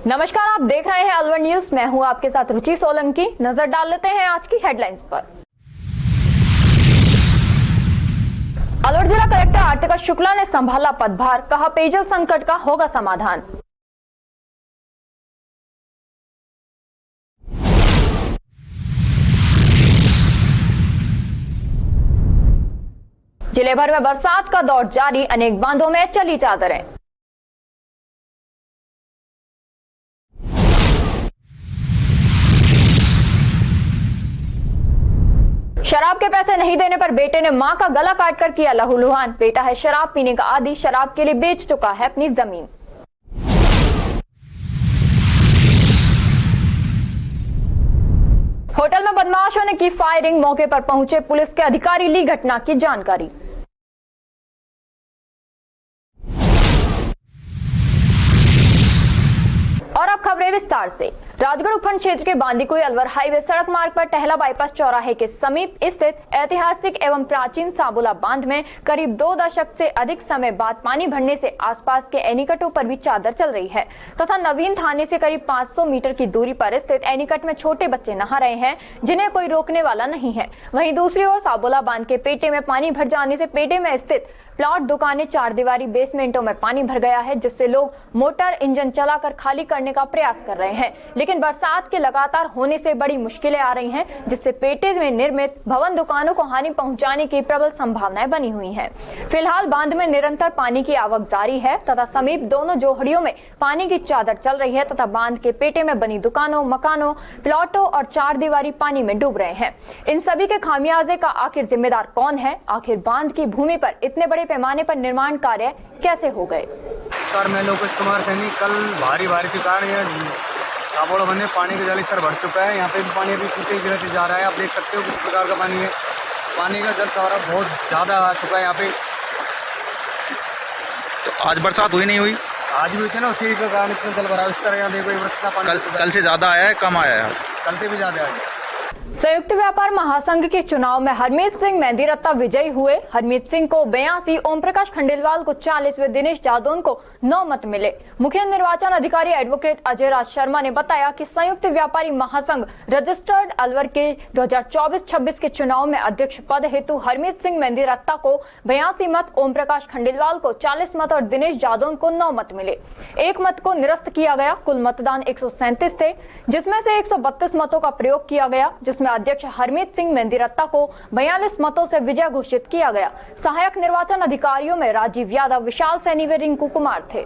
नमस्कार, आप देख रहे हैं अलवर न्यूज। मैं हूं आपके साथ रुचि सोलंकी। नजर डाल लेते हैं आज की हेडलाइंस पर। अलवर जिला कलेक्टर आर्तिका शुक्ला ने संभाला पदभार, कहा पेयजल संकट का होगा समाधान। जिले भर में बरसात का दौर जारी, अनेक बांधों में चली चादरें। शराब के पैसे नहीं देने पर बेटे ने मां का गला काटकर किया लहूलुहान। बेटा है शराब पीने का आदी, शराब के लिए बेच चुका है अपनी जमीन। होटल में बदमाशों ने की फायरिंग, मौके पर पहुंचे पुलिस के अधिकारी, ली घटना की जानकारी। और अब खबरें विस्तार से। राजगढ़ उपखंड क्षेत्र के बांदीकुई अलवर हाईवे सड़क मार्ग पर टहला बाईपास चौराहे के समीप स्थित ऐतिहासिक एवं प्राचीन साबुला बांध में करीब 2 दशक से अधिक समय बाद पानी भरने से आसपास के एनीकटों पर भी चादर चल रही है तथा नवीन थाने से करीब 500 मीटर की दूरी पर स्थित एनीकट में छोटे बच्चे नहा रहे हैं, जिन्हें कोई रोकने वाला नहीं है। वहीं दूसरी ओर साबुला बांध के पेटे में पानी भर जाने से पेटे में स्थित प्लॉट, दुकानें, 4 दीवारी बेसमेंटों में पानी भर गया है, जिससे लोग मोटर इंजन चलाकर खाली करने का प्रयास कर रहे हैं। लेकिन बरसात के लगातार होने से बड़ी मुश्किलें आ रही हैं, जिससे पेटे में निर्मित भवन दुकानों को हानि पहुंचाने की प्रबल संभावनाएं बनी हुई हैं। फिलहाल बांध में निरंतर पानी की आवक जारी है तथा समीप दोनों जोहड़ियों में पानी की चादर चल रही है तथा बांध के पेटे में बनी दुकानों, मकानों, प्लॉटों और 4 दीवारी पानी में डूब रहे हैं। इन सभी के खामियाजे का आखिर जिम्मेदार कौन है? आखिर बांध की भूमि पर इतने बड़े पैमाने पर निर्माण कार्य कैसे हो गए? सर, मैं लोकेश कुमार सैनी। कल भारी बारिश के कारण साबुला बांध में पानी का जलस्तर बढ़ चुका है। यहाँ पे भी पानी अभी टूटे गिरते जा रहा है। आप देख सकते हो किस प्रकार का पानी है। पानी का जल स्तर बहुत ज्यादा आ चुका है यहाँ पे। तो आज बरसात हुई नहीं हुई? आज भी हुई थी ना, उसी के कारण इतना जल भरा। इस तरह यहाँ देखो, कल से ज्यादा आया है, कम आया है? कल से भी ज्यादा आया। संयुक्त व्यापार महासंघ के चुनाव में हरमीत सिंह मेहंदीरत्ता विजयी हुए। हरमीत सिंह को 82, ओम प्रकाश खंडेलवाल को 40 व दिनेश जादौन को 9 मत मिले। मुख्य निर्वाचन अधिकारी एडवोकेट अजय राज शर्मा ने बताया कि संयुक्त व्यापारी महासंघ रजिस्टर्ड अलवर के 2024-26 के चुनाव में अध्यक्ष पद हेतु हरमीत सिंह मेहंदीरत्ता को 82 मत, ओम प्रकाश खंडेलवाल को 40 मत और दिनेश जादौन को 9 मत मिले। 1 मत को निरस्त किया गया। कुल मतदान 137 थे, जिसमें से 132 मतों का प्रयोग किया गया, जिसमें अध्यक्ष हरमीत सिंह मेहंदीरत्ता को 42 मतों से विजय घोषित किया गया। सहायक निर्वाचन अधिकारियों में राजीव यादव, विशाल सैनी व रिंकू कुमार थे।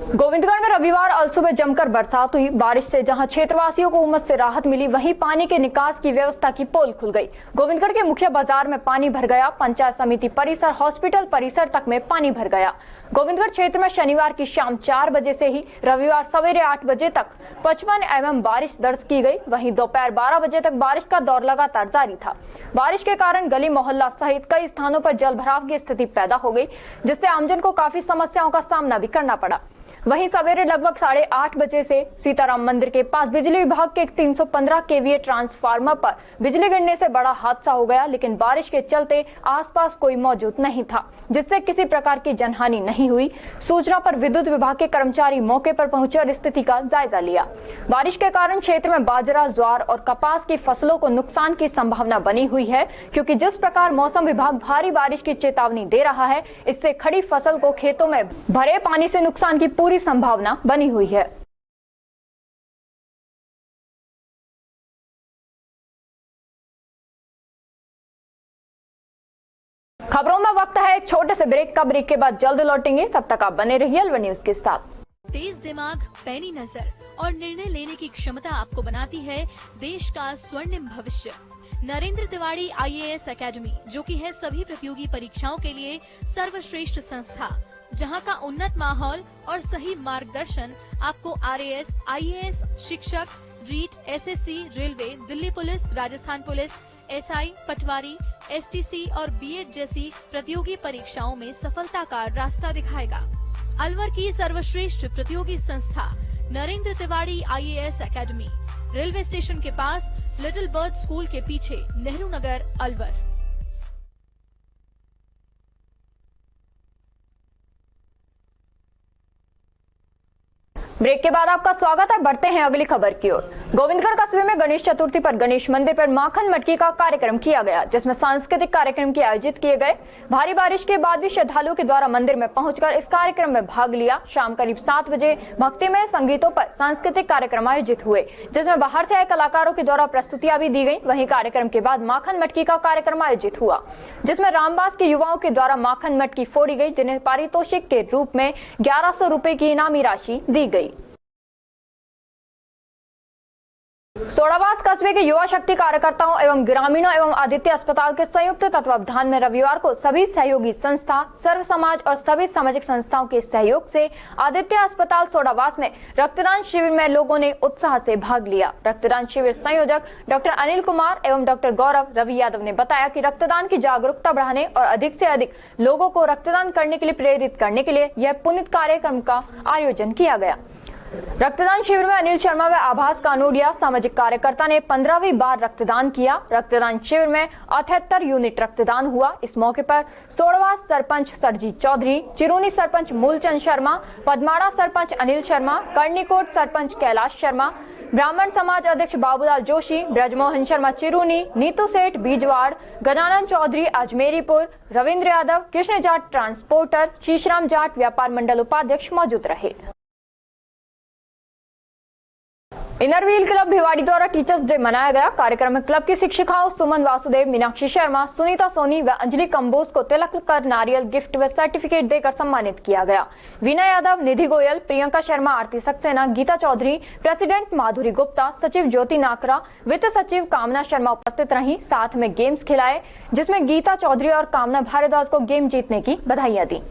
गोविंदगढ़ में रविवार अलसुबह जमकर बरसात हुई। बारिश से जहां क्षेत्रवासियों को उमस से राहत मिली, वहीं पानी के निकास की व्यवस्था की पोल खुल गई। गोविंदगढ़ के मुख्य बाजार में पानी भर गया। पंचायत समिति परिसर, हॉस्पिटल परिसर तक में पानी भर गया। गोविंदगढ़ क्षेत्र में शनिवार की शाम 4 बजे से ही रविवार सवेरे 8 बजे तक 55 mm बारिश दर्ज की गई। वहीं दोपहर 12 बजे तक बारिश का दौर लगातार जारी था। बारिश के कारण गली मोहल्ला सहित कई स्थानों पर जल भराव की स्थिति पैदा हो गई, जिससे आमजन को काफी समस्याओं का सामना भी करना पड़ा। वहीं सवेरे लगभग 8:30 बजे से सीताराम मंदिर के पास बिजली विभाग के 315 kVA ट्रांसफार्मर पर बिजली गिरने से बड़ा हादसा हो गया, लेकिन बारिश के चलते आसपास कोई मौजूद नहीं था, जिससे किसी प्रकार की जनहानि नहीं हुई। सूचना पर विद्युत विभाग के कर्मचारी मौके पर पहुंचे और स्थिति का जायजा लिया। बारिश के कारण क्षेत्र में बाजरा, ज्वार और कपास की फसलों को नुकसान की संभावना बनी हुई है, क्योंकि जिस प्रकार मौसम विभाग भारी बारिश की चेतावनी दे रहा है, इससे खड़ी फसल को खेतों में भरे पानी से नुकसान की पूरी संभावना बनी हुई है। खबरों में वक्त है एक छोटे से ब्रेक का। ब्रेक के बाद जल्द लौटेंगे, तब तक आप बने रहिए अलवर न्यूज के साथ। तेज दिमाग, पैनी नजर और निर्णय लेने की क्षमता आपको बनाती है देश का स्वर्णिम भविष्य। नरेंद्र तिवारी IAS एकेडमी, जो कि है सभी प्रतियोगी परीक्षाओं के लिए सर्वश्रेष्ठ संस्था, जहां का उन्नत माहौल और सही मार्गदर्शन आपको RAS, IAS, शिक्षक, REET, SSC, railway, Delhi police, Rajasthan police, SI, पटवारी, STC और BEd जैसी प्रतियोगी परीक्षाओं में सफलता का रास्ता दिखाएगा। अलवर की सर्वश्रेष्ठ प्रतियोगी संस्था Narendra Tiwari IAS academy, railway station के पास, लिटिल बर्ड स्कूल के पीछे, नेहरू नगर, अलवर। ब्रेक के बाद आपका स्वागत है। बढ़ते हैं अगली खबर की ओर। गोविंदगढ़ कस्बे में गणेश चतुर्थी पर गणेश मंदिर पर माखन मटकी का कार्यक्रम किया गया, जिसमें सांस्कृतिक कार्यक्रम के आयोजित किए गए। भारी बारिश के बाद भी श्रद्धालुओं के द्वारा मंदिर में पहुंचकर इस कार्यक्रम में भाग लिया। शाम करीब 7 बजे भक्तिमय संगीतों पर सांस्कृतिक कार्यक्रम आयोजित हुए, जिसमें बाहर से आए कलाकारों के द्वारा प्रस्तुतियां भी दी गई। वहीं कार्यक्रम के बाद माखन मटकी का कार्यक्रम आयोजित हुआ, जिसमें रामबास के युवाओं के द्वारा माखन मटकी फोड़ी गई, जिन्हें पारितोषिक के रूप में 1100 रुपए की इनामी राशि दी गई। सोडावास कस्बे के युवा शक्ति कार्यकर्ताओं एवं ग्रामीणों एवं आदित्य अस्पताल के संयुक्त तत्वावधान में रविवार को सभी सहयोगी संस्था, सर्व समाज और सभी सामाजिक संस्थाओं के सहयोग से आदित्य अस्पताल सोडावास में रक्तदान शिविर में लोगों ने उत्साह से भाग लिया। रक्तदान शिविर संयोजक डॉक्टर अनिल कुमार एवं डॉक्टर गौरव रवि यादव ने बताया कि रक्तदान की जागरूकता बढ़ाने और अधिक से अधिक लोगों को रक्तदान करने के लिए प्रेरित करने के लिए यह पुनीत कार्यक्रम का आयोजन किया गया। रक्तदान शिविर में अनिल शर्मा व आभास कानूडिया सामाजिक कार्यकर्ता ने 15वीं बार रक्तदान किया। रक्तदान शिविर में 78 यूनिट रक्तदान हुआ। इस मौके पर सोडवास सरपंच सरजीत चौधरी, चिरूनी सरपंच मूलचंद शर्मा, पदमाड़ा सरपंच अनिल शर्मा, कर्णिकोट सरपंच कैलाश शर्मा, ब्राह्मण समाज अध्यक्ष बाबूलाल जोशी, ब्रजमोहन शर्मा चिरूनी, नीतू सेठ बीजवाड़, गजानन चौधरी अजमेरीपुर, रविंद्र यादव, कृष्ण जाट ट्रांसपोर्टर, शीशराम जाट व्यापार मंडल उपाध्यक्ष मौजूद रहे। इनर व्हील क्लब भिवाड़ी द्वारा टीचर्स डे मनाया गया। कार्यक्रम में क्लब की शिक्षिकाओं सुमन वासुदेव, मीनाक्षी शर्मा, सुनीता सोनी व अंजलि कंबोज को तिलक कर नारियल गिफ्ट व सर्टिफिकेट देकर सम्मानित किया गया। वीना यादव, निधि गोयल, प्रियंका शर्मा, आरती सक्सेना, गीता चौधरी, प्रेसिडेंट माधुरी गुप्ता, सचिव ज्योति नाकरा, वित्त सचिव कामना शर्मा उपस्थित रही। साथ में गेम्स खिलाए, जिसमें गीता चौधरी और कामना भारद्वाज को गेम जीतने की बधाइयां दी।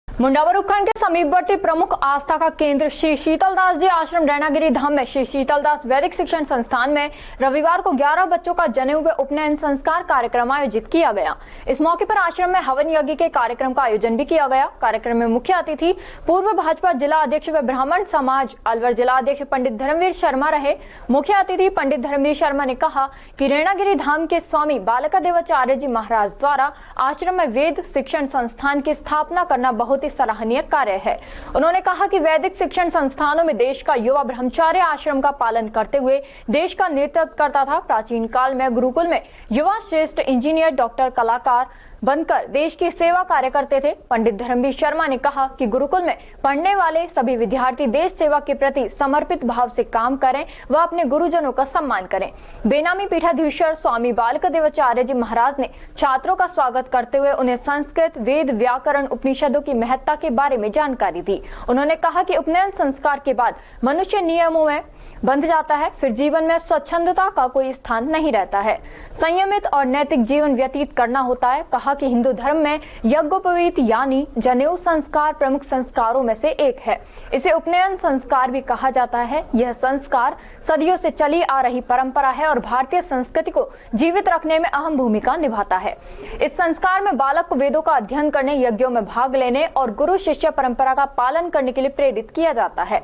मुंडावर उपखंड के समीपवर्ती प्रमुख आस्था का केंद्र श्री शीतलदास जी आश्रम रैनागिरी धाम में श्री शीतलदास वैदिक शिक्षण संस्थान में रविवार को 11 बच्चों का जनेऊ व उपनयन संस्कार कार्यक्रम आयोजित किया गया। इस मौके पर आश्रम में हवन यज्ञ के कार्यक्रम का आयोजन भी किया गया। कार्यक्रम में मुख्य अतिथि पूर्व भाजपा जिला अध्यक्ष व ब्राह्मण समाज अलवर जिला अध्यक्ष पंडित धर्मवीर शर्मा रहे। मुख्य अतिथि पंडित धर्मवीर शर्मा ने कहा कि रैनागिरी धाम के स्वामी बालका देवाचार्य जी महाराज द्वारा आश्रम में वेद शिक्षण संस्थान की स्थापना करना बहुत सराहनीय कार्य है। उन्होंने कहा कि वैदिक शिक्षण संस्थानों में देश का युवा ब्रह्मचार्य आश्रम का पालन करते हुए देश का नेतृत्व करता था। प्राचीन काल में गुरुकुल में युवा श्रेष्ठ इंजीनियर, डॉक्टर, कलाकार बनकर देश की सेवा कार्य करते थे। पंडित धर्मवीर शर्मा ने कहा कि गुरुकुल में पढ़ने वाले सभी विद्यार्थी देश सेवा के प्रति समर्पित भाव से काम करें व अपने गुरुजनों का सम्मान करें। बेनामी पीठाधीश्वर स्वामी बालक देवाचार्य जी महाराज ने छात्रों का स्वागत करते हुए उन्हें संस्कृत, वेद, व्याकरण, उपनिषदों की महत्ता के बारे में जानकारी दी। उन्होंने कहा कि उपनयन संस्कार के बाद मनुष्य नियमों में बंध जाता है, फिर जीवन में स्वच्छंदता का कोई स्थान नहीं रहता है। संयमित और नैतिक जीवन व्यतीत करना होता है। कहा कि हिंदू धर्म में यज्ञोपवीत यानी जनेऊ संस्कार प्रमुख संस्कारों में से एक है। इसे उपनयन संस्कार भी कहा जाता है। यह संस्कार सदियों से चली आ रही परंपरा है और भारतीय संस्कृति को जीवित रखने में अहम भूमिका निभाता है। इस संस्कार में बालक को वेदों का अध्ययन करने, यज्ञों में भाग लेने और गुरु शिष्य परंपरा का पालन करने के लिए प्रेरित किया जाता है।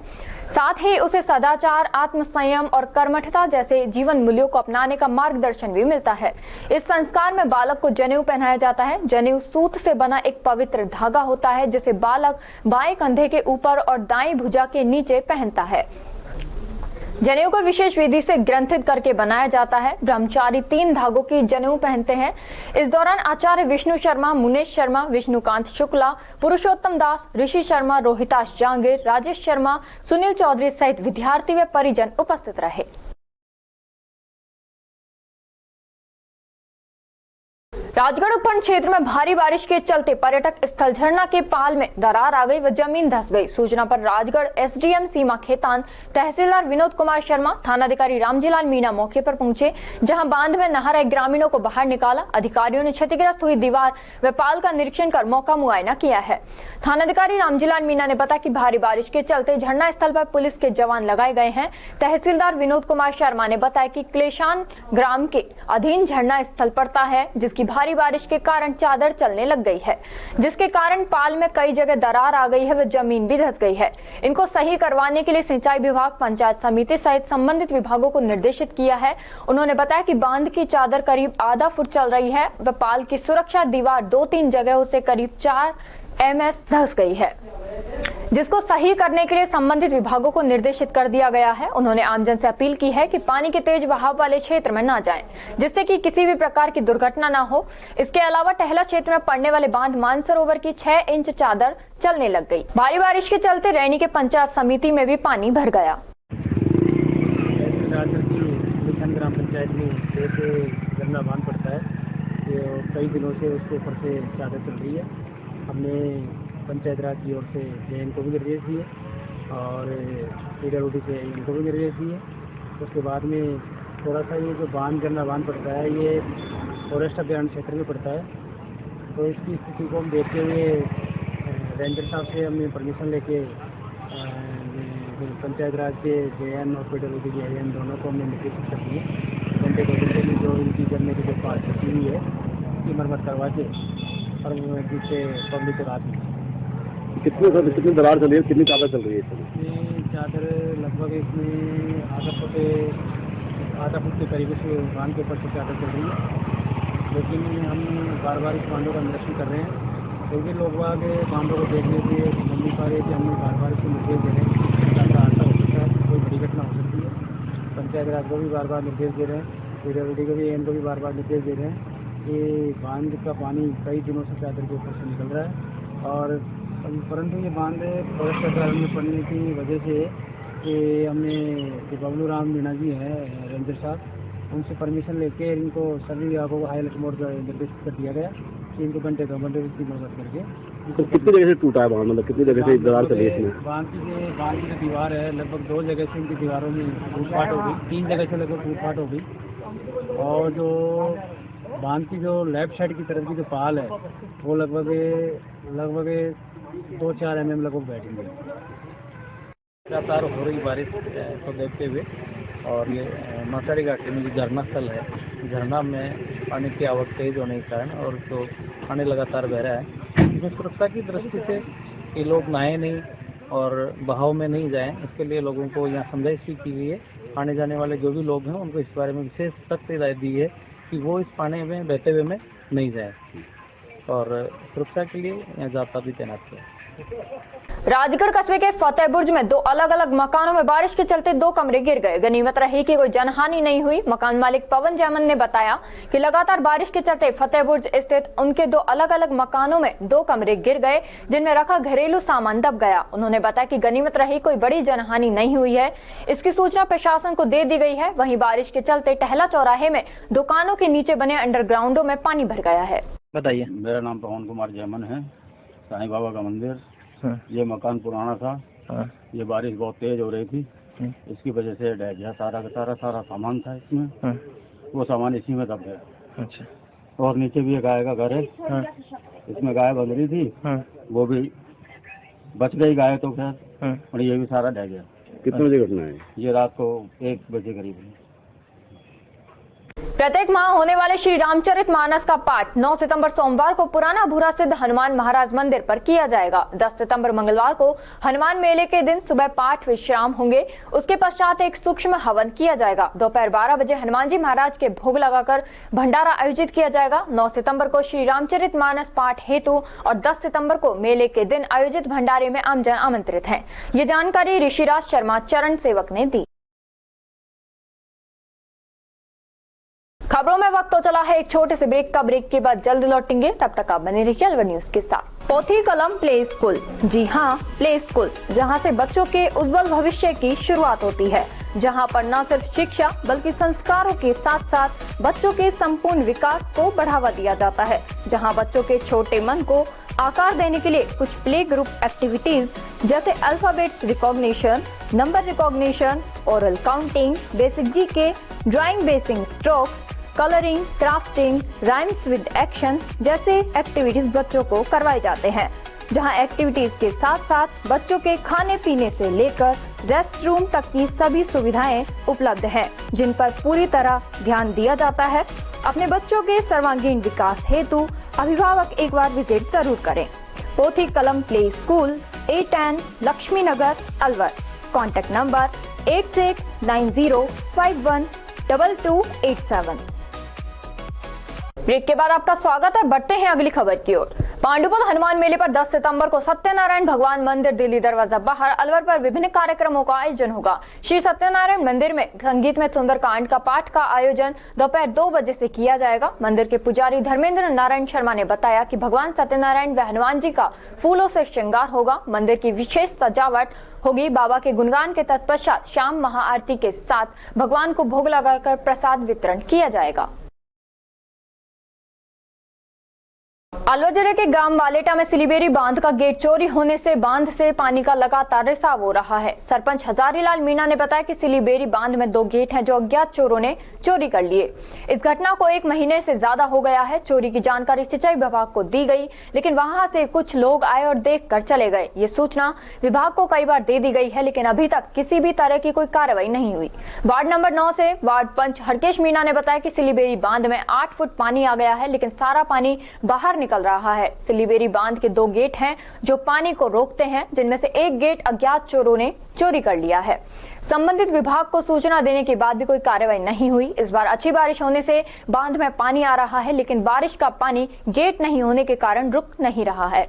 साथ ही उसे सदाचार, आत्मसंयम और कर्मठता जैसे जीवन मूल्यों को अपनाने का मार्गदर्शन भी मिलता है। इस संस्कार में बालक को जनेऊ पहनाया जाता है। जनेऊ सूत से बना एक पवित्र धागा होता है, जिसे बालक बाएं कंधे के ऊपर और दाएं भुजा के नीचे पहनता है। जनेऊ को विशेष विधि से ग्रंथित करके बनाया जाता है। ब्रह्मचारी 3 धागों की जनेऊ पहनते हैं। इस दौरान आचार्य विष्णु शर्मा, मुनेश शर्मा, विष्णुकांत शुक्ला, पुरुषोत्तम दास, ऋषि शर्मा, रोहिताश जांगीर, राजेश शर्मा, सुनील चौधरी सहित विद्यार्थी व परिजन उपस्थित रहे। राजगढ़ उपखंड क्षेत्र में भारी बारिश के चलते पर्यटक स्थल झरना के पाल में दरार आ गई व जमीन धंस गई। सूचना पर राजगढ़ एसडीएम सीमा खेतान, तहसीलदार विनोद कुमार शर्मा, थानाधिकारी रामजीलाल मीणा मौके पर पहुंचे, जहां बांध में नहा रहे ग्रामीणों को बाहर निकाला। अधिकारियों ने क्षतिग्रस्त हुई दीवार व पाल का निरीक्षण कर मौका मुआयना किया है। थानाधिकारी रामजीलाल मीणा ने बताया कि भारी बारिश के चलते झरना स्थल पर पुलिस के जवान लगाए गए हैं। तहसीलदार विनोद कुमार शर्मा ने बताया कि क्लेशान ग्राम के अधीन झरना स्थल पड़ता है, जिसकी भारी बारिश के कारण चादर चलने लग गई है, जिसके कारण पाल में कई जगह दरार आ गई है व जमीन भी धंस गई है। इनको सही करवाने के लिए सिंचाई विभाग, पंचायत समिति सहित संबंधित विभागों को निर्देशित किया है। उन्होंने बताया कि बांध की चादर करीब आधा फुट चल रही है व पाल की सुरक्षा दीवार 2-3 जगहों से करीब 4 एमएस धंस गई है। जिसको सही करने के लिए संबंधित विभागों को निर्देशित कर दिया गया है। उन्होंने आमजन से अपील की है कि पानी के तेज बहाव वाले क्षेत्र में न जाएं, जिससे कि किसी भी प्रकार की दुर्घटना न हो। इसके अलावा टहला क्षेत्र में पड़ने वाले बांध मानसरोवर की 6 इंच चादर चलने लग गई। भारी बारिश के चलते रैनी के पंचायत समिति में भी पानी भर गया। ग्राम पंचायत में एक गंदा बांध पड़ता है, कई दिनों से उसके ऊपर से चादर चल रही है। हमने पंचायत राज की ओर से जैन को भी निर्देश दिए और PWD से इनको भी निर्देश दिए। उसके बाद में थोड़ा सा ये जो बांध गंदा बांध पड़ता है ये फॉरेस्ट अभियान क्षेत्र में पड़ता है, तो इसकी स्थिति को हम देखते हुए रेंजर साहब से हमने परमिशन लेके पंचायत राज के JN और PWD के AN दोनों को हमने निर्देशित कर दिए। घंटे 2 घंटे में जो इनकी करने की जो पार्ट छुट्टी हुई है उसकी मरम्मत करवा के और जिससे पब्लिक को राहत मिली। कितनी दरार चल रही है, कितनी चादर चल रही है? इसमें चादर लगभग इसमें आधा फुट के करीब से बांध के ऊपर से चादर चल रही है, लेकिन हम बार बार इस बांधों का निरीक्षण कर रहे हैं क्योंकि लोग बाग बांधों को देखने के लिए नहीं पा रहे थे। हमने बार बार इसको निर्देश दे रहे हैं, ऐसा हो सकता है, कोई बड़ी घटना हो सकती है। पंचायत राज को भी बार बार निर्देश दे रहे हैं, PWD को भी AN को भी बार बार निर्देश दे रहे हैं कि बांध का पानी कई दिनों से चादर के ऊपर से निकल रहा है और परंतु ये बांध फॉरेस्ट अभियान में पड़ने की वजह से कि हमने जो बबलू राम मीणा जी हैं रेंजर साहब, उनसे परमिशन लेके इनको सभी विभागों को हाई अलर्ट मोड का निर्देशित कर दिया गया कि इनको घंटे 2 घंटे की मदद करके। तो कितनी जगह से टूटा है बांध, मतलब कितनी जगह से दरार चली है इसमें? बांध की जो दीवार है लगभग 2 जगह से इनकी दीवारों में टूट-फाट हो गई, 3 जगह से लगभग टूट-फाट हो गई और जो बांध की जो लेफ्ट साइड की तरफ की जो पाल है वो लगभग 2-4 mm लगभग बैठ गई। लगातार हो रही बारिश को देखते हुए और ये मासाड़ी घाटी में जो झरना स्थल है, झरना में पानी की आवक तेज होने के कारण और तो पानी लगातार बह रहा है, इसमें सुरक्षा की दृष्टि से कि लोग नहाए नहीं और बहाव में नहीं जाएं, इसके लिए लोगों को यहाँ समझाइश भी की गई है। आने जाने वाले जो भी लोग हैं उनको इस बारे में विशेष सख्त हिदायत दी है कि वो इस पानी में बहते हुए में नहीं जाए और सुरक्षा के लिए यहाँ जाब्ता भी तैनात किया। राजगढ़ कस्बे के फतेहबुर्ज में 2 अलग अलग मकानों में बारिश के चलते 2 कमरे गिर गए। गनीमत रही कि कोई जनहानि नहीं हुई। मकान मालिक पवन जैमन ने बताया कि लगातार बारिश के चलते फतेहबुर्ज स्थित उनके 2 अलग अलग मकानों में 2 कमरे गिर गए, जिनमें रखा घरेलू सामान दब गया। उन्होंने बताया कि गनीमत रही कोई बड़ी जनहानि नहीं हुई है। इसकी सूचना प्रशासन को दे दी गई है। वहीं बारिश के चलते टहला चौराहे में दुकानों के नीचे बने अंडरग्राउंडों में पानी भर गया है। बताइए। मेरा नाम पवन कुमार जैमन है। साईं बाबा का मंदिर, ये मकान पुराना था। ये बारिश बहुत तेज हो रही थी, इसकी वजह से ढह गया। सारा का सारा सामान था इसमें, वो सामान इसी में दब गया। अच्छा। और नीचे भी एक गाय का घर है, इसमें गाय बंध रही थी, वो भी बच गई गाय तो खैर, और ये भी सारा ढह गया। कितने बजे घटना है? ये रात को 1 बजे करीब। प्रत्येक माह होने वाले श्री रामचरित मानस का पाठ 9 सितंबर सोमवार को पुराना भूरा सिद्ध हनुमान महाराज मंदिर पर किया जाएगा। 10 सितंबर मंगलवार को हनुमान मेले के दिन सुबह पाठ विश्राम होंगे। उसके पश्चात एक सूक्ष्म हवन किया जाएगा। दोपहर 12 बजे हनुमान जी महाराज के भोग लगाकर भंडारा आयोजित किया जाएगा। 9 सितंबर को श्री रामचरित मानस पाठ हेतु और 10 सितंबर को मेले के दिन आयोजित भंडारे में आमजन आमंत्रित हैं। ये जानकारी ऋषिराज शर्मा चरण सेवक ने दी। खबरों में वक्त तो चला है एक छोटे से ब्रेक का। ब्रेक के बाद जल्द लौटेंगे, तब तक आप बने रहिए अलवर न्यूज के साथ। पोथी कलम प्ले स्कूल, जी हाँ प्ले स्कूल, जहाँ से बच्चों के उज्जवल भविष्य की शुरुआत होती है, जहाँ पर न सिर्फ शिक्षा बल्कि संस्कारों के साथ साथ बच्चों के संपूर्ण विकास को बढ़ावा दिया जाता है, जहाँ बच्चों के छोटे मन को आकार देने के लिए कुछ प्ले ग्रुप एक्टिविटीज जैसे alphabet recognition, number recognition, oral counting, basic GK, drawing basic strokes, colouring, crafting, rhymes with action जैसे एक्टिविटीज बच्चों को करवाए जाते हैं, जहां एक्टिविटीज के साथ साथ बच्चों के खाने पीने से लेकर रेस्ट रूम तक की सभी सुविधाएं उपलब्ध हैं, जिन पर पूरी तरह ध्यान दिया जाता है। अपने बच्चों के सर्वांगीण विकास हेतु अभिभावक एक बार विजिट जरूर करें। Pothi Kalam play school, A10 Laxmi Nagar, Alwar. Contact number 8690512287। Break के बाद आपका स्वागत है। बढ़ते हैं अगली खबर की ओर। पांडुपल हनुमान मेले पर 10 सितंबर को सत्यनारायण भगवान मंदिर दिल्ली दरवाजा बाहर अलवर पर विभिन्न कार्यक्रमों का आयोजन होगा। श्री सत्यनारायण मंदिर में संगीत में सुंदरकांड का पाठ का आयोजन दोपहर 2 बजे से किया जाएगा। मंदिर के पुजारी धर्मेंद्र नारायण शर्मा ने बताया कि भगवान सत्यनारायण व हनुमान जी का फूलों से श्रृंगार होगा। मंदिर की विशेष सजावट होगी। बाबा के गुणगान के तत्पश्चात शाम महाआरती के साथ भगवान को भोग लगाकर प्रसाद वितरण किया जाएगा। अलवर जिले के ग्राम बालेटा में सिलीबेरी बांध का गेट चोरी होने से बांध से पानी का लगातार रिसाव हो रहा है। सरपंच हजारीलाल मीणा ने बताया कि सिलीबेरी बांध में 2 गेट हैं जो अज्ञात चोरों ने चोरी कर लिए। इस घटना को 1 महीने से ज्यादा हो गया है। चोरी की जानकारी सिंचाई विभाग को दी गई, लेकिन वहां से कुछ लोग आए और देखकर चले गए। ये सूचना विभाग को कई बार दे दी गई है, लेकिन अभी तक किसी भी तरह की कोई कार्रवाई नहीं हुई। वार्ड नंबर 9 से वार्ड पंच हरकेश मीणा ने बताया कि सिलीबेरी बांध में 8 फुट पानी आ गया है, लेकिन सारा पानी बाहर निकल रहा है। सिलीबेरी बांध के 2 गेट हैं जो पानी को रोकते हैं, जिनमें से 1 गेट अज्ञात चोरों ने चोरी कर लिया है। संबंधित विभाग को सूचना देने के बाद भी कोई कार्रवाई नहीं हुई। इस बार अच्छी बारिश होने से बांध में पानी आ रहा है, लेकिन बारिश का पानी गेट नहीं होने के कारण रुक नहीं रहा है।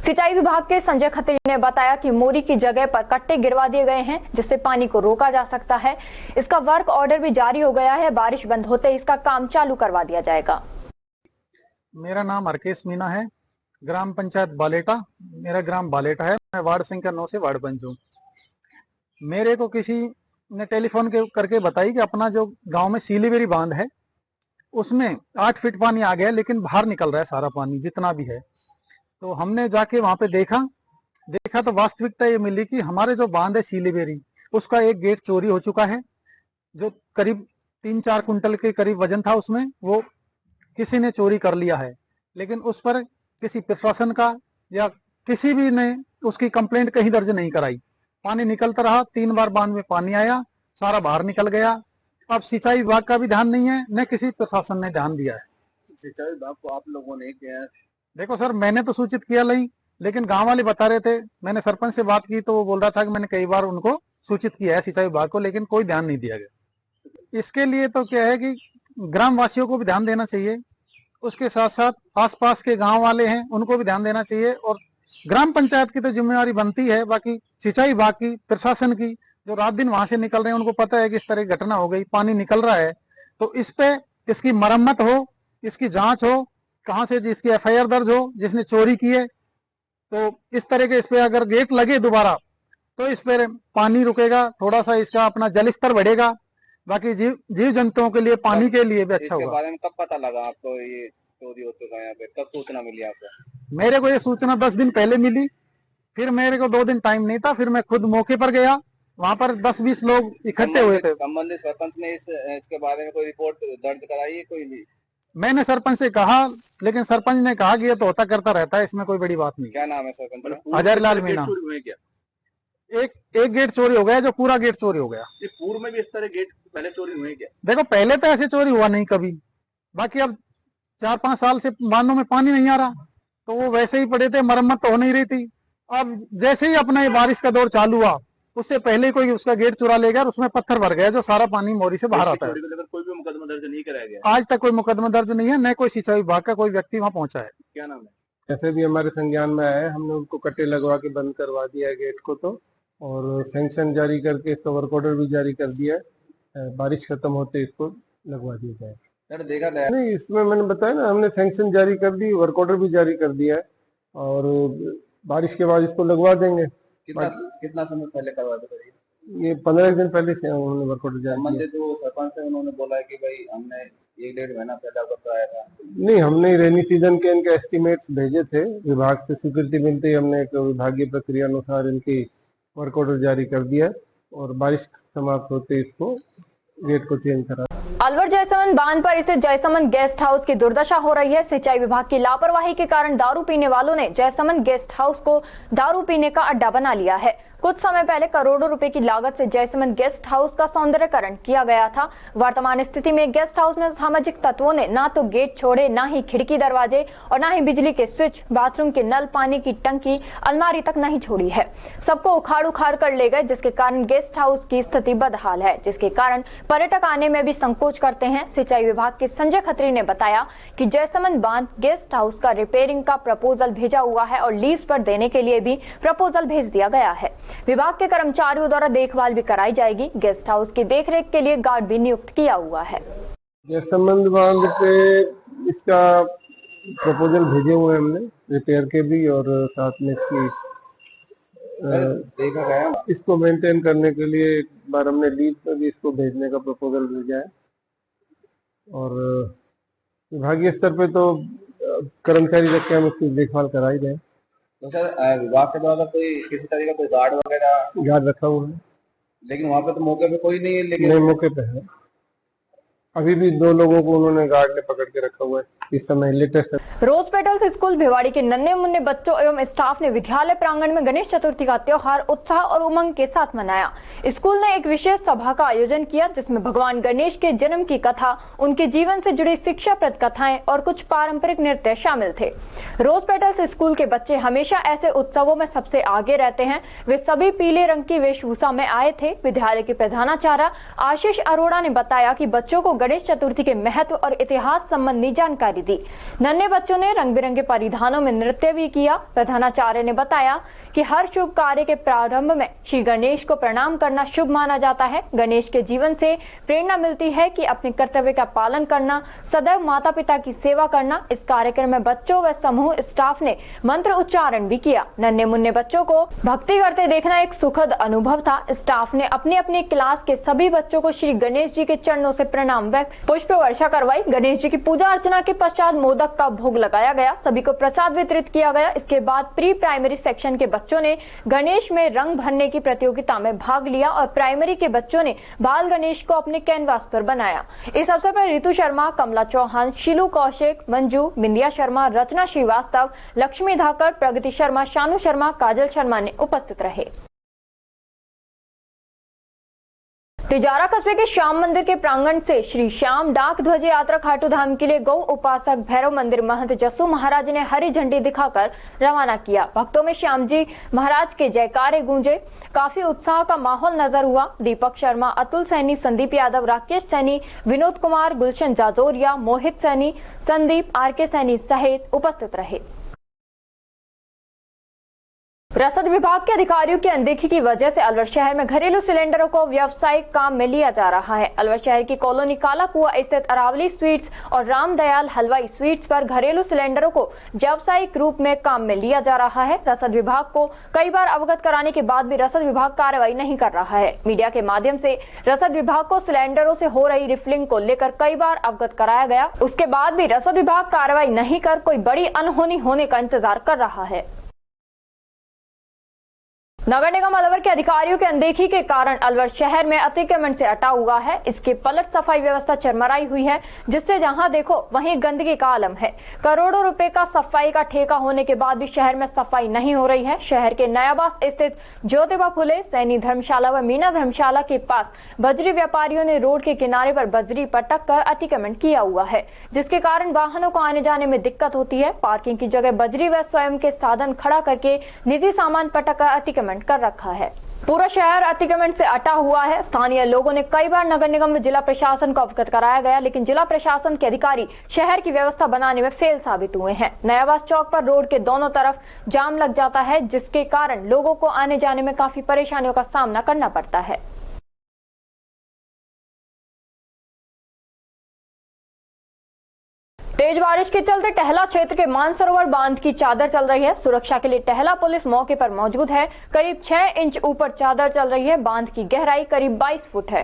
सिंचाई विभाग के संजय खत्री ने बताया कि मोरी की जगह पर कट्टे गिरवा दिए गए हैं, जिससे पानी को रोका जा सकता है। इसका वर्क ऑर्डर भी जारी हो गया है। बारिश बंद होते ही इसका काम चालू करवा दिया जाएगा। मेरा नाम हरकेश मीणा है, ग्राम पंचायत बालेटा, मेरा ग्राम बालेटा है। मैं वार्ड संख्या 9 से वार्ड पंच हूँ। मेरे को किसी ने टेलीफोन करके बताई कि अपना जो गांव में सिलीबेरी बांध है उसमें 8 फीट पानी आ गया, लेकिन बाहर निकल रहा है सारा पानी जितना भी है। तो हमने जाके वहां पे देखा तो वास्तविकता ये मिली कि हमारे जो बांध है सिलीबेरी, उसका 1 गेट चोरी हो चुका है, जो करीब 3-4 कुंटल के करीब वजन था। उसमें वो किसी ने चोरी कर लिया है, लेकिन उस पर किसी प्रशासन का या किसी भी ने उसकी कंप्लेंट कहीं दर्ज नहीं कराई। पानी निकलता रहा, 3 बार बांध में पानी आया, सारा बाहर निकल गया। अब सिंचाई विभाग का भी ध्यान नहीं है, न किसी प्रशासन ने ध्यान दिया है। सिंचाई विभाग को आप लोगों ने क्या? देखो सर, मैंने तो सूचित किया नहीं, लेकिन गांव वाले बता रहे थे। मैंने सरपंच से बात की तो वो बोल रहा था कि मैंने कई बार उनको सूचित किया है सिंचाई विभाग को, लेकिन कोई ध्यान नहीं दिया गया। इसके लिए तो क्या है कि ग्राम वासियों को भी ध्यान देना चाहिए, उसके साथ साथ आसपास के गांव वाले हैं उनको भी ध्यान देना चाहिए, और ग्राम पंचायत की तो जिम्मेदारी बनती है। बाकी सिंचाई विभाग की, प्रशासन की, जो रात दिन वहां से निकल रहे हैं, उनको पता है कि इस तरह की घटना हो गई, पानी निकल रहा है, तो इस पे इसकी मरम्मत हो, इसकी जांच हो, कहां से जिसकी एफआईआर दर्ज हो, जिसने चोरी की है। तो इस तरह के इस पे अगर गेट लगे दोबारा तो इस पे पानी रुकेगा, थोड़ा सा इसका अपना जल स्तर बढ़ेगा। बाकी जीव जंतुओं के लिए, पानी के लिए भी अच्छा होगा। इसके बारे में कब पता लगा आपको ये चोरी हो चुका है यहाँ पे? कब सूचना मिली आपको? मेरे को ये सूचना 10 दिन पहले मिली, फिर मेरे को 2 दिन टाइम नहीं था, फिर मैं खुद मौके पर गया। वहाँ पर 10-20 लोग इकट्ठे हुए थे। संबंधित सरपंच ने इसके बारे में कोई रिपोर्ट दर्ज कराई है? कोई भी? मैंने सरपंच से कहा, लेकिन सरपंच ने कहा कि ये तो होता करता रहता है, इसमें कोई बड़ी बात नहीं। क्या नाम है सरपंच का? हजारीलाल मीणा। एक गेट चोरी हो गया, जो पूरा गेट चोरी हो गया। ये पूर्व में भी इस तरह गेट पहले चोरी हुए क्या? देखो, पहले तो ऐसे चोरी हुआ नहीं कभी। बाकी अब 4-5 साल से बांधों में पानी नहीं आ रहा, तो वो वैसे ही पड़े थे, मरम्मत तो हो नहीं रही थी। अब जैसे ही अपना ये बारिश का दौर चालू हुआ, उससे पहले कोई उसका गेट चुरा ले गया और उसमें पत्थर भर गया, जो सारा पानी मोरी से बाहर आता है। कोई भी मुकदमा दर्ज नहीं कराया गया? आज तक कोई मुकदमा दर्ज नहीं है, न कोई सिंचाई विभाग का कोई व्यक्ति वहां पहुंचा है। क्या नाम है? जैसे भी हमारे संज्ञान में आया है, हमने उनको कट्टे लगवा के बंद करवा दिया है गेट को, तो और सैंक्शन जारी करके इसका वर्क ऑर्डर भी जारी कर दिया है। बारिश खत्म होते इसको लगवा दिया जाए। सर देखा गया नहीं, इसमें मैंने बताया ना, हमने सैंक्शन जारी कर दी, वर्क ऑर्डर भी जारी कर दिया है, और बारिश के बाद इसको लगवा देंगे। कितना समय पहले करवा दे? ये 15 दिन पहले से उन्होंने वर्क ऑर्डर जारी किया। जो सरपंच है उन्होंने बोला है कि भाई हमने 1-1.5 महीना पहले बताया था। नहीं, हमने रेनी सीजन के इनके एस्टिमेट भेजे थे, विभाग से स्वीकृति मिलते ही हमने एक विभागीय प्रक्रिया अनुसार इनकी वर्क ऑर्डर जारी कर दिया है, और बारिश समाप्त होते इसको गेट को चेंज करा। अलवर जयसमंद बांध पर स्थित जयसमंद गेस्ट हाउस की दुर्दशा हो रही है। सिंचाई विभाग की लापरवाही के कारण दारू पीने वालों ने जयसमंद गेस्ट हाउस को दारू पीने का अड्डा बना लिया है। कुछ समय पहले करोड़ों रुपए की लागत से जयसमंद गेस्ट हाउस का सौंदर्यकरण किया गया था। वर्तमान स्थिति में गेस्ट हाउस में सामाजिक तत्वों ने ना तो गेट छोड़े, ना ही खिड़की दरवाजे और ना ही बिजली के स्विच, बाथरूम के नल, पानी की टंकी, अलमारी तक नहीं छोड़ी है। सबको उखाड़ उखाड़ कर ले गए, जिसके कारण गेस्ट हाउस की स्थिति बदहाल है, जिसके कारण पर्यटक आने में भी संकोच करते हैं। सिंचाई विभाग के संजय खत्री ने बताया कि जयसमंद बांध गेस्ट हाउस का रिपेयरिंग का प्रपोजल भेजा हुआ है और लीज पर देने के लिए भी प्रपोजल भेज दिया गया है। विभाग के कर्मचारियों द्वारा देखभाल भी कराई जाएगी। गेस्ट हाउस की देखरेख के लिए गार्ड भी नियुक्त किया हुआ है। जयसमंद बांध पे इसका प्रपोजल भेजे हुए हमने, रिपेयर के भी और साथ में इसकी देखा गया, इसको मेंटेन करने के लिए एक बार हमने लीज पर भी इसको भेजने का प्रपोजल भेजा है। और विभागीय स्तर पे तो कर्मचारी रख के हम इसकी देखभाल कराई जाए। तो सर विभाग के द्वारा कोई किसी तरह का कोई गार्ड वगैरह? गार्ड रखा हुआ है, लेकिन वहाँ पे तो मौके पे कोई नहीं है। लेकिन नहीं, मौके पे है, अभी भी 2 लोगों को उन्होंने गार्ड ने पकड़ के रखा हुआ है इस समय latest. Rose Petals School Bhiwadi के नन्हे मुन्ने बच्चों एवं स्टाफ ने विद्यालय प्रांगण में गणेश चतुर्थी का त्योहार उत्साह और उमंग के साथ मनाया। स्कूल ने एक विशेष सभा का आयोजन किया, जिसमें भगवान गणेश के जन्म की कथा, उनके जीवन से जुड़ी शिक्षाप्रद कथाएं और कुछ पारंपरिक नृत्य शामिल थे। रोज पेटल्स स्कूल के बच्चे हमेशा ऐसे उत्सवों में सबसे आगे रहते हैं। वे सभी पीले रंग की वेशभूषा में आए थे। विद्यालय के प्रधानाचार्य आशीष अरोड़ा ने बताया कि बच्चों को गणेश चतुर्थी के महत्व और इतिहास संबंधी जानकारी दी। नन्हे बच्चों ने रंग बिरंगे परिधानों में नृत्य भी किया। प्रधानाचार्य ने बताया कि हर शुभ कार्य के प्रारंभ में श्री गणेश को प्रणाम करना शुभ माना जाता है। गणेश के जीवन से प्रेरणा मिलती है कि अपने कर्तव्य का पालन करना, सदैव माता पिता की सेवा करना। इस कार्यक्रम में बच्चों व समूह स्टाफ ने मंत्र उच्चारण भी किया। नन्हे मुन्ने बच्चों को भक्ति करते देखना एक सुखद अनुभव था। स्टाफ ने अपनी अपनी क्लास के सभी बच्चों को श्री गणेश जी के चरणों से प्रणाम व पुष्प वर्षा करवाई। गणेश जी की पूजा अर्चना के पश्चात मोदक का भोग लगाया गया। सभी को प्रसाद वितरित किया गया। इसके बाद प्री प्राइमरी सेक्शन के बच्चों ने गणेश में रंग भरने की प्रतियोगिता में भाग लिया और प्राइमरी के बच्चों ने बाल गणेश को अपने कैनवास पर बनाया। इस अवसर पर रितु शर्मा, कमला चौहान, शीलू कौशिक, मंजू, बिंदिया शर्मा, रचना श्रीवास्तव, लक्ष्मी धाकर, प्रगति शर्मा, शानू शर्मा, काजल शर्मा ने उपस्थित रहे। तिजारा कस्बे के श्याम मंदिर के प्रांगण से श्री श्याम डाक ध्वज यात्रा खाटू धाम के लिए गौ उपासक भैरव मंदिर महंत जस्सू महाराज ने हरी झंडी दिखाकर रवाना किया। भक्तों में श्याम जी महाराज के जयकारे गूंजे। काफी उत्साह का माहौल नजर हुआ। दीपक शर्मा, अतुल सैनी, संदीप यादव, राकेश सैनी, विनोद कुमार, गुलशन जाजोरिया, मोहित सैनी, संदीप, आरके सैनी सहित उपस्थित रहे। रसद विभाग के अधिकारियों की अनदेखी की वजह से अलवर शहर में घरेलू सिलेंडरों को व्यावसायिक काम में लिया जा रहा है। अलवर शहर की कॉलोनी काला कुआं स्थित अरावली स्वीट्स और रामदयाल हलवाई स्वीट्स पर घरेलू सिलेंडरों को व्यावसायिक रूप में काम में लिया जा रहा है। रसद विभाग को कई बार अवगत कराने के बाद भी रसद विभाग कार्रवाई नहीं कर रहा है। मीडिया के माध्यम से रसद विभाग को सिलेंडरों से हो रही रिफिलिंग को लेकर कई बार अवगत कराया गया। उसके बाद भी रसद विभाग कार्रवाई नहीं कर कोई बड़ी अनहोनी होने का इंतजार कर रहा है। नगर निगम अलवर के अधिकारियों के अनदेखी के कारण अलवर शहर में अतिक्रमण से अटा हुआ है। इसके पलट सफाई व्यवस्था चरमराई हुई है, जिससे जहां देखो वहीं गंदगी का आलम है। करोड़ों रुपए का सफाई का ठेका होने के बाद भी शहर में सफाई नहीं हो रही है। शहर के नयाबास स्थित ज्योतिबा फुले, सैनी धर्मशाला व मीना धर्मशाला के पास बजरी व्यापारियों ने रोड के किनारे पर बजरी पटक कर अतिक्रमण किया हुआ है, जिसके कारण वाहनों को आने जाने में दिक्कत होती है। पार्किंग की जगह बजरी व स्वयं के साधन खड़ा करके निजी सामान पटक कर अतिक्रमण कर रखा है। पूरा शहर अतिक्रमण से अटा हुआ है। स्थानीय लोगों ने कई बार नगर निगम व जिला प्रशासन को अवगत कराया गया, लेकिन जिला प्रशासन के अधिकारी शहर की व्यवस्था बनाने में फेल साबित हुए हैं। नयाबास चौक पर रोड के दोनों तरफ जाम लग जाता है, जिसके कारण लोगों को आने जाने में काफी परेशानियों का सामना करना पड़ता है। तेज बारिश के चलते टहला क्षेत्र के मानसरोवर बांध की चादर चल रही है। सुरक्षा के लिए टहला पुलिस मौके पर मौजूद है। करीब 6 इंच ऊपर चादर चल रही है। बांध की गहराई करीब 22 फुट है।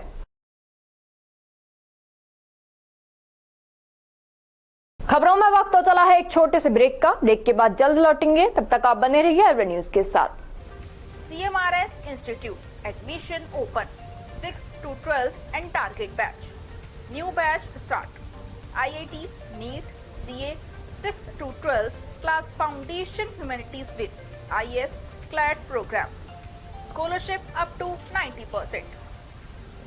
खबरों में वक्त तो चला है एक छोटे से ब्रेक का। ब्रेक के बाद जल्द लौटेंगे, तब तक आप बने रहिए अलवर न्यूज के साथ। CMRS Institute admission open 6th to 12th and target batch. New batch start. IIT, NEET, CA 6th to 12th class foundation humanities with IS CLAT program. Scholarship up to 90%।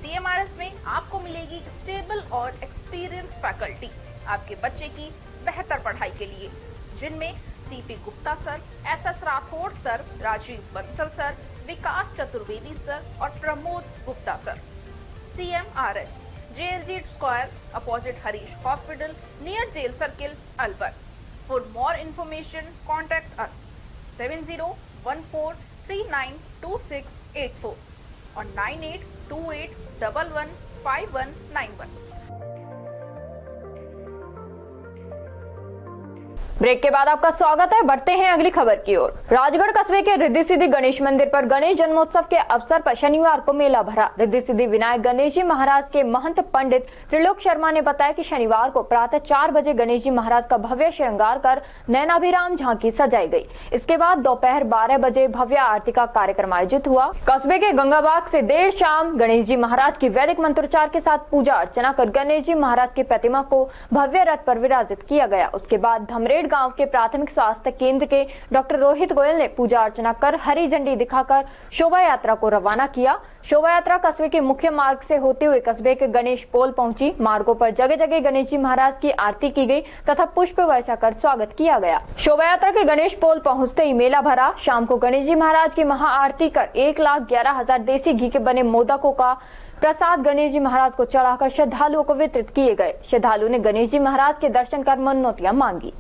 CMRS में आपको मिलेगी stable और experience faculty आपके बच्चे की बेहतर पढ़ाई के लिए, जिनमें CP Gupta sir, SS Rathore sir, Rajiv Bansal sir, Vikas Chaturvedi sir और Pramod Gupta sir. CMRS JLG square opposite Harish hospital near jail circle Alwar. For more information contact us 7014392684 और 9828115191। ब्रेक के बाद आपका स्वागत है। बढ़ते हैं अगली खबर की ओर। राजगढ़ कस्बे के रिद्धि सिद्धि गणेश मंदिर पर गणेश जन्मोत्सव के अवसर पर शनिवार को मेला भरा। रिद्धि सिद्धि विनायक गणेश जी महाराज के महंत पंडित त्रिलोक शर्मा ने बताया कि शनिवार को प्रातः 4 बजे गणेश जी महाराज का भव्य श्रृंगार कर नैनाभिराम झांकी सजाई गई। इसके बाद दोपहर 12 बजे भव्य आरती का कार्यक्रम आयोजित हुआ। कस्बे के गंगाबाग से देर शाम गणेश जी महाराज की वैदिक मंत्रोच्चार के साथ पूजा अर्चना कर गणेश जी महाराज की प्रतिमा को भव्य रथ पर विराजित किया गया। उसके बाद धमरेड़ गांव के प्राथमिक स्वास्थ्य केंद्र के डॉक्टर रोहित गोयल ने पूजा अर्चना कर हरी झंडी दिखाकर शोभा यात्रा को रवाना किया। शोभा यात्रा कस्बे के मुख्य मार्ग से होते हुए कस्बे के गणेश पोल पहुंची। मार्गों पर जगह जगह गणेश जी महाराज की आरती की गई तथा पुष्प वर्षा कर स्वागत किया गया। शोभा यात्रा के गणेश पोल पहुंचते ही मेला भरा। शाम को गणेश जी महाराज की महाआरती कर 1,11,000 देसी घी के बने मोदकों का प्रसाद गणेश जी महाराज को चढ़ाकर श्रद्धालुओं को वितरित किए गए। श्रद्धालुओं ने गणेश जी महाराज के दर्शन कर मन्नौतियां मांगी।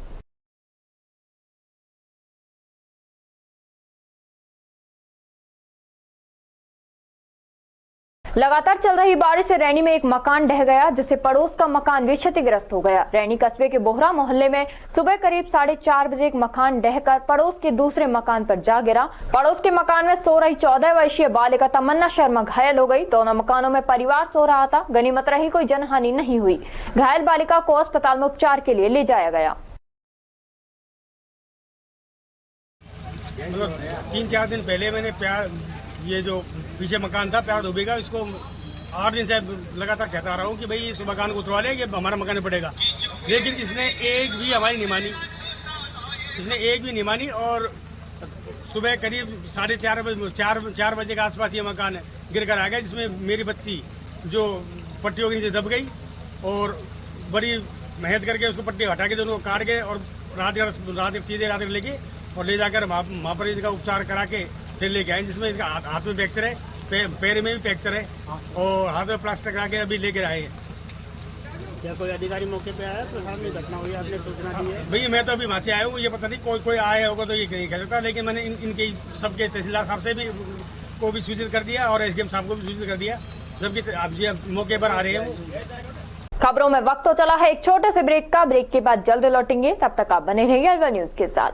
लगातार चल रही बारिश से रैनी में एक मकान ढह गया, जिससे पड़ोस का मकान भी क्षतिग्रस्त हो गया। रैनी कस्बे के बोहरा मोहल्ले में सुबह करीब 4:30 बजे एक मकान ढहकर पड़ोस के दूसरे मकान पर जा गिरा। पड़ोस के मकान में सो रही 14 वर्षीय बालिका तमन्ना शर्मा घायल हो गई। दोनों मकानों में परिवार सो रहा था। गनीमत रही कोई जनहानि नहीं हुई। घायल बालिका को अस्पताल में उपचार के लिए ले जाया गया। 3-4 दिन पहले मैंने ये जो पीछे मकान था प्यार डूबेगा, इसको 8 दिन से लगातार कहता रहा हूँ कि भाई इस मकान को उतरवा ले, ये हमारा मकान पड़ेगा। लेकिन इसने एक भी हमारी नहीं मानी, और सुबह करीब 4:30 बजे के आसपास ये मकान गिर कर आ गया, जिसमें मेरी बच्ची जो पट्टियों के नीचे दब गई और बड़ी मेहनत करके उसको पट्टी हटा के दोनों को काट के और राजगढ़ लेके और ले जाकर वहाँ पर इसका उपचार करा के फिर लेके आए, जिसमें इसका हाथ में फ्रैक्चर है, पैर में भी फ्रैक्चर है और हाथ में प्लास्टर करा के अभी लेकर आए हैं। क्या कोई अधिकारी मौके पे आया? प्रशासन में घटना हुई, आपने सूचना दी है? भैया मैं तो अभी वहाँ से आया हूँ, ये पता नहीं कोई आया होगा तो ये नहीं कह सकता, लेकिन मैंने इनके सबके तहसीलदार साहब से भी को भी सूचित कर दिया और SDM साहब को भी सूचित कर दिया, जबकि आप जी मौके पर आ रहे हैं। खबरों में वक्त तो चला है एक छोटे से ब्रेक का। ब्रेक के बाद जल्द लौटेंगे, तब तक आप बने रहिए अलवर न्यूज के साथ।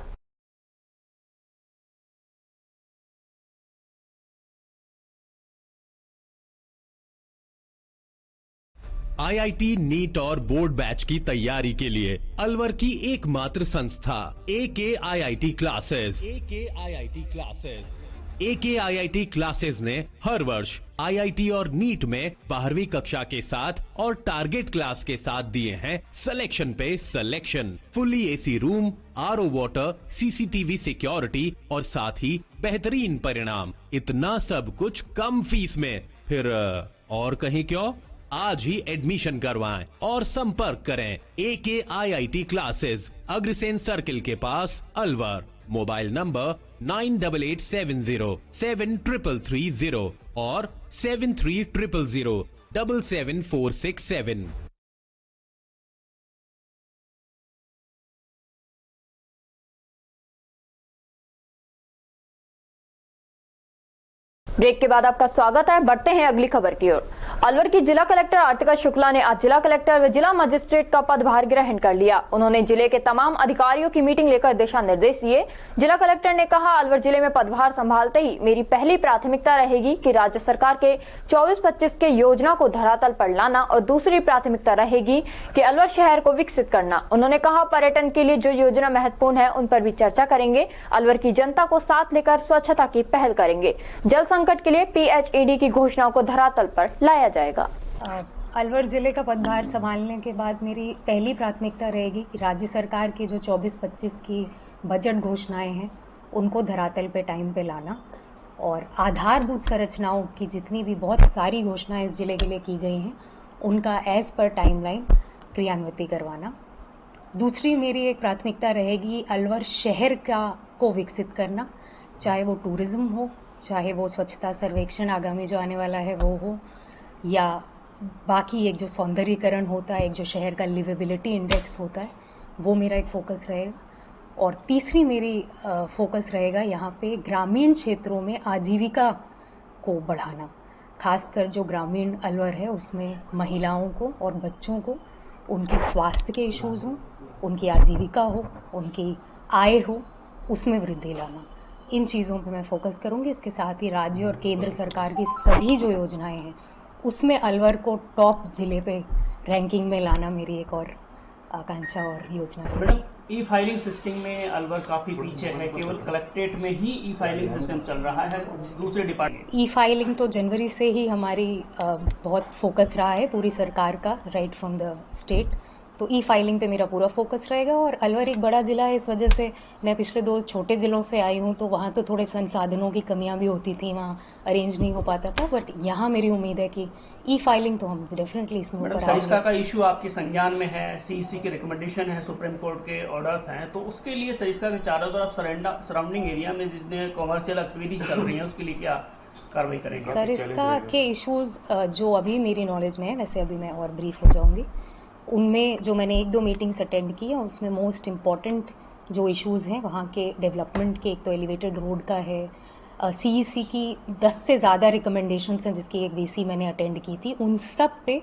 IIT नीट और बोर्ड बैच की तैयारी के लिए अलवर की एकमात्र संस्था AK IIT classes. AK IIT classes ने हर वर्ष IIT और नीट में 12वीं कक्षा के साथ और टारगेट क्लास के साथ दिए हैं सिलेक्शन पे selection. Fully AC room, RO water, CCTV security और साथ ही बेहतरीन परिणाम। इतना सब कुछ कम फीस में, फिर और कहीं क्यों? आज ही एडमिशन करवाएं और संपर्क करें AK IIT classes, Agrasen circle के पास अलवर। मोबाइल नंबर 9887073330 और 7300077467। ब्रेक के बाद आपका स्वागत है। बढ़ते हैं अगली खबर की ओर। अलवर की जिला कलेक्टर आर्तिका शुक्ला ने आज जिला कलेक्टर व जिला मजिस्ट्रेट का पदभार ग्रहण कर लिया। उन्होंने जिले के तमाम अधिकारियों की मीटिंग लेकर दिशा निर्देश दिए। जिला कलेक्टर ने कहा, अलवर जिले में पदभार संभालते ही मेरी पहली प्राथमिकता रहेगी कि राज्य सरकार के 24-25 के योजना को धरातल पर लाना और दूसरी प्राथमिकता रहेगी कि अलवर शहर को विकसित करना। उन्होंने कहा, पर्यटन के लिए जो योजना महत्वपूर्ण है उन पर भी चर्चा करेंगे। अलवर की जनता को साथ लेकर स्वच्छता की पहल करेंगे। जल संकट के लिए PHED की घोषणाओं को धरातल पर लाया जाएगा। अलवर जिले का पदभार संभालने के बाद मेरी पहली प्राथमिकता रहेगी कि राज्य सरकार की जो 24-25 की बजट घोषणाएं हैं उनको धरातल पे टाइम पे लाना। और आधारभूत संरचनाओं की जितनी भी बहुत सारी घोषणाएं इस जिले के लिए की गई हैं उनका एज पर टाइमलाइन क्रियान्वित करवाना। दूसरी मेरी एक प्राथमिकता रहेगी अलवर शहर को विकसित करना, चाहे वो टूरिज्म हो, चाहे वो स्वच्छता सर्वेक्षण आगामी जो आने वाला है वो हो, या बाकी एक जो सौंदर्यीकरण होता है, एक जो शहर का लिवेबिलिटी इंडेक्स होता है, वो मेरा एक फोकस रहेगा। और तीसरी मेरी फोकस रहेगा यहाँ पे ग्रामीण क्षेत्रों में आजीविका को बढ़ाना, खासकर जो ग्रामीण अलवर है उसमें महिलाओं को और बच्चों को उनके स्वास्थ्य के इश्यूज हों, उनकी आजीविका हो, उनकी आय हो, उसमें वृद्धि लाना। इन चीज़ों पे मैं फोकस करूंगी। इसके साथ ही राज्य और केंद्र सरकार की सभी जो योजनाएं हैं उसमें अलवर को टॉप जिले पे रैंकिंग में लाना मेरी एक और आकांक्षा और योजना है। मैडम, ई फाइलिंग सिस्टम में अलवर काफी पीछे है, केवल कलेक्ट्रेट में ही ई फाइलिंग सिस्टम चल रहा है, दूसरे डिपार्टमेंट। ई फाइलिंग तो जनवरी से ही हमारी बहुत फोकस रहा है पूरी सरकार का, राइट फ्रॉम द स्टेट। तो ई फाइलिंग पे मेरा पूरा फोकस रहेगा। और अलवर एक बड़ा जिला है, इस वजह से मैं पिछले 2 छोटे जिलों से आई हूँ, तो वहाँ तो थोड़े संसाधनों की कमियां भी होती थी, वहाँ अरेंज नहीं हो पाता था। बट यहाँ मेरी उम्मीद है कि ई फाइलिंग तो हम डेफिनेटली इसमें ऊपर आएंगे। सरिस्का का इशू आपके संज्ञान में है, सीईसी की रिकमेंडेशन है, सुप्रीम कोर्ट के ऑर्डर्स हैं, तो उसके लिए सरिस्का के चारों तरफ सराउंडिंग एरिया में जिसने कॉमर्शियल एक्टिविटीज चल रही है उसके लिए क्या कार्रवाई करेंगे? सरिस्का के इश्यूज जो अभी मेरी नॉलेज में है, वैसे अभी मैं और ब्रीफ हो जाऊंगी, उनमें जो मैंने 1-2 मीटिंग्स अटेंड की है उसमें मोस्ट इम्पॉर्टेंट जो इश्यूज हैं वहाँ के डेवलपमेंट के, एक तो एलिवेटेड रोड का है, सीईसी की 10 से ज़्यादा रिकमेंडेशंस हैं जिसकी एक वीसी मैंने अटेंड की थी, उन सब पे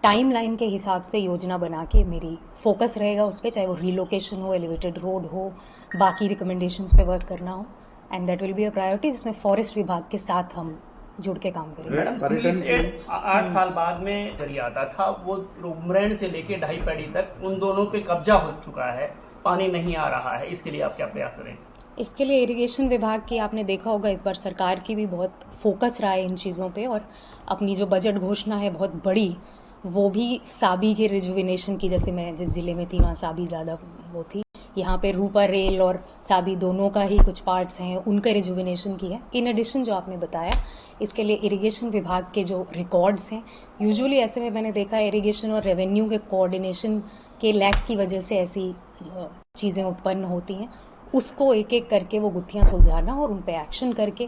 टाइमलाइन के हिसाब से योजना बना के मेरी फोकस रहेगा उस पर, चाहे वो रिलोकेशन हो, एलिवेटेड रोड हो, बाकी रिकमेंडेशंस पे वर्क करना हो, and that will be a priority जिसमें फॉरेस्ट विभाग के साथ हम जुड़ के काम करेंगे। मैडम, 8 साल बाद में जरिया आता था, वो उमरैन से लेके ढाई पैड़ी तक उन दोनों पे कब्जा हो चुका है, पानी नहीं आ रहा है, इसके लिए आप क्या प्रयास करेंगे? इसके लिए इरिगेशन विभाग की आपने देखा होगा इस बार सरकार की भी बहुत फोकस रहा है इन चीज़ों पे, और अपनी जो बजट घोषणा है बहुत बड़ी, वो भी साबी के रिजुविनेशन की, जैसे मैं जिस जिले में थी वहाँ साबी ज़्यादा वो थी, यहाँ पे रूपा रेल और साबी दोनों का ही कुछ पार्ट्स हैं, उनका रिजुविनेशन की है। इन एडिशन जो आपने बताया, इसके लिए इरिगेशन विभाग के जो रिकॉर्ड्स हैं, यूजुअली ऐसे में मैंने देखा है इरिगेशन और रेवेन्यू के कोऑर्डिनेशन के लैक की वजह से ऐसी चीज़ें उत्पन्न होती हैं, उसको एक एक करके वो गुत्थियां सुलझाना और उन पे एक्शन करके,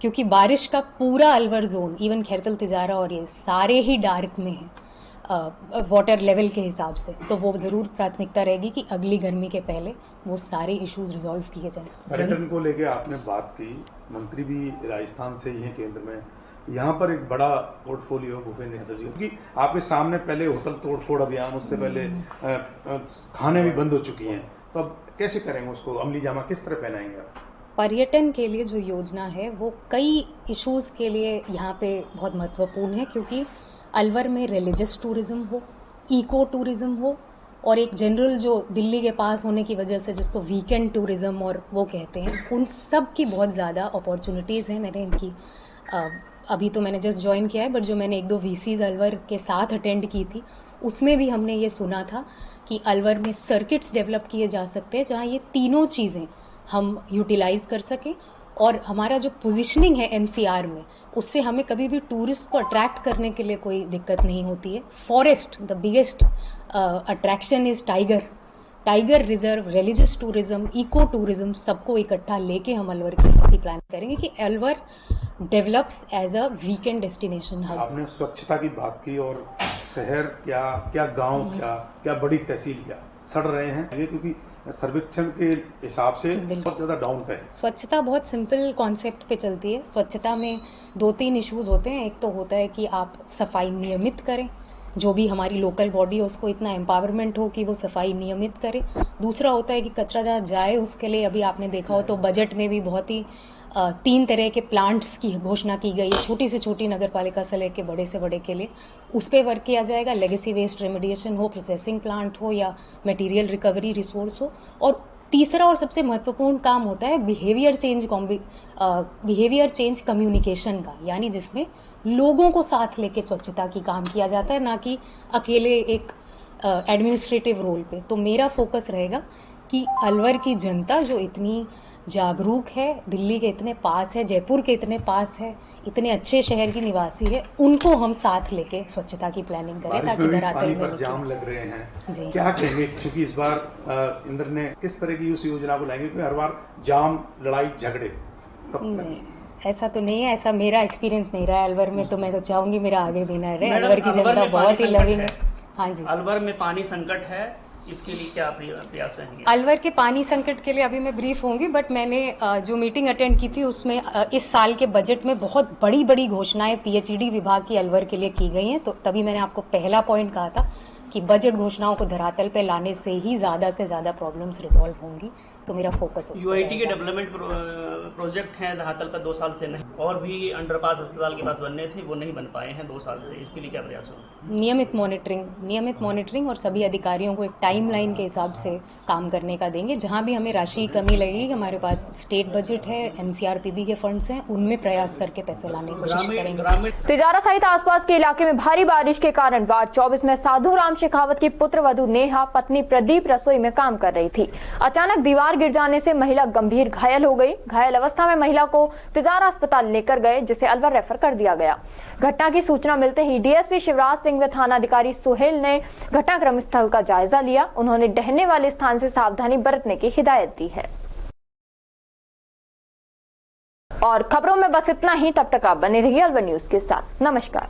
क्योंकि बारिश का पूरा अलवर जोन, इवन खैरतल तिजारा और ये सारे ही डार्क में है वाटर लेवल के हिसाब से, तो वो जरूर प्राथमिकता रहेगी कि अगली गर्मी के पहले वो सारे इश्यूज रिजॉल्व किए जाएं। पर्यटन को लेके आपने बात की, मंत्री भी राजस्थान से ही हैं केंद्र में, यहाँ पर एक बड़ा पोर्टफोलियो भूपेंद्र यादव जी, क्योंकि आपके सामने पहले होटल तोड़फोड़ अभियान, उससे पहले खाने भी बंद हो चुकी हैं, तो अब कैसे करेंगे उसको, अमली जामा किस तरह पहनाएंगे आप? पर्यटन के लिए जो योजना है वो कई इश्यूज के लिए यहाँ पे बहुत महत्वपूर्ण है, क्योंकि अलवर में रिलीजियस टूरिज्म हो, इको टूरिज्म हो, और एक जनरल जो दिल्ली के पास होने की वजह से जिसको वीकेंड टूरिज्म और वो कहते हैं, उन सब की बहुत ज़्यादा अपॉर्चुनिटीज़ हैं। मैंने इनकी अभी तो मैंने जस्ट ज्वाइन किया है, बट जो मैंने 1-2 वीसीज अलवर के साथ अटेंड की थी उसमें भी हमने ये सुना था कि अलवर में सर्किट्स डेवलप किए जा सकते हैं जहाँ ये तीनों चीज़ें हम यूटिलाइज कर सकें, और हमारा जो पोजीशनिंग है एनसीआर में, उससे हमें कभी भी टूरिस्ट को अट्रैक्ट करने के लिए कोई दिक्कत नहीं होती है। Forest, the biggest attraction is tiger reserve, religious tourism, eco tourism, सबको इकट्ठा लेके हम अलवर की ऐसी प्लान करेंगे कि Alwar develops as a weekend destination hub. आपने स्वच्छता की बात की, और शहर क्या गांव क्या बड़ी तहसील क्या सड़ रहे हैं, क्योंकि सर्वेक्षण के हिसाब से बहुत ज्यादा डाउन पे है। स्वच्छता बहुत सिंपल कॉन्सेप्ट पे चलती है। स्वच्छता में 2-3 इश्यूज होते हैं। एक तो होता है कि आप सफाई नियमित करें, जो भी हमारी लोकल बॉडी है उसको इतना एम्पावरमेंट हो कि वो सफाई नियमित करे। दूसरा होता है कि कचरा जहाँ जाए उसके लिए अभी आपने देखा हो तो बजट में भी बहुत ही 3 तरह के प्लांट्स की घोषणा की गई है, छोटी से छोटी नगर पालिका से लेकर बड़े से बड़े के लिए। उस पर वर्क किया जाएगा, लेगेसी वेस्ट रेमेडिएशन हो, प्रोसेसिंग प्लांट हो या मटेरियल रिकवरी रिसोर्स हो। और तीसरा और सबसे महत्वपूर्ण काम होता है बिहेवियर चेंज कम्युनिकेशन का, यानी जिसमें लोगों को साथ लेके स्वच्छता की काम किया जाता है, ना कि अकेले एक एडमिनिस्ट्रेटिव रोल पे। तो मेरा फोकस रहेगा कि अलवर की जनता जो इतनी जागरूक है, दिल्ली के इतने पास है, जयपुर के इतने पास है, इतने अच्छे शहर की निवासी है, उनको हम साथ लेके स्वच्छता की प्लानिंग करें ताकि धरातल में जाम लग रहे हैं जी। क्या कहेंगे, क्योंकि इस बार इंद्र ने किस तरह की उस योजना को लाएंगे, क्योंकि हर बार जाम, लड़ाई झगड़े नहीं, ऐसा तो नहीं है, ऐसा मेरा एक्सपीरियंस नहीं रहा है अलवर में, तो मैं तो चाहूंगी मेरा आगे भी ना रहे। अलवर की जनता बहुत ही लविंग है। हाँ जी, अलवर में पानी संकट है, इसके लिए क्या प्रयास रहेंगे? अलवर के पानी संकट के लिए अभी मैं ब्रीफ होंगी, बट मैंने जो मीटिंग अटेंड की थी उसमें इस साल के बजट में बहुत बड़ी बड़ी घोषणाएं पीएचईडी विभाग की अलवर के लिए की गई हैं। तो तभी मैंने आपको पहला पॉइंट कहा था कि बजट घोषणाओं को धरातल पे लाने से ही ज्यादा से ज्यादा प्रॉब्लम्स रिजॉल्व होंगी, तो मेरा फोकस यूआईटी के डेवलपमेंट प्रोजेक्ट हैं धरातल पर 2 साल से नहीं, और भी अंडरपास अस्पताल के पास बनने थे, वो नहीं बन पाए हैं 2 साल से, इसके लिए क्या प्रयास होगा? नियमित मॉनिटरिंग और सभी अधिकारियों को एक टाइमलाइन के हिसाब से काम करने का देंगे। जहां भी हमें राशि की कमी लगेगी, हमारे पास स्टेट बजट है, एनसीआरपीबी के फंड्स हैं, उनमें प्रयास करके पैसे लाने की कोशिश करेंगे। तिजारा सहित आसपास के इलाके में भारी बारिश के कारण वार्ड 24 में साधु राम शेखावत की पुत्रवधू नेहा पत्नी प्रदीप रसोई में काम कर रही थी। अचानक दीवार गिर जाने से महिला गंभीर घायल हो गई। घायल अवस्था में महिला को तिजारा अस्पताल लेकर गए, जिसे अलवर रेफर कर दिया गया। घटना की सूचना मिलते ही डीएसपी शिवराज सिंह व थानाधिकारी सुहेल ने घटनाक्रम स्थल का जायजा लिया। उन्होंने ढहने वाले स्थान से सावधानी बरतने की हिदायत दी है। और खबरों में बस इतना ही। तब तक आप बने रहिए अलवर न्यूज के साथ। नमस्कार।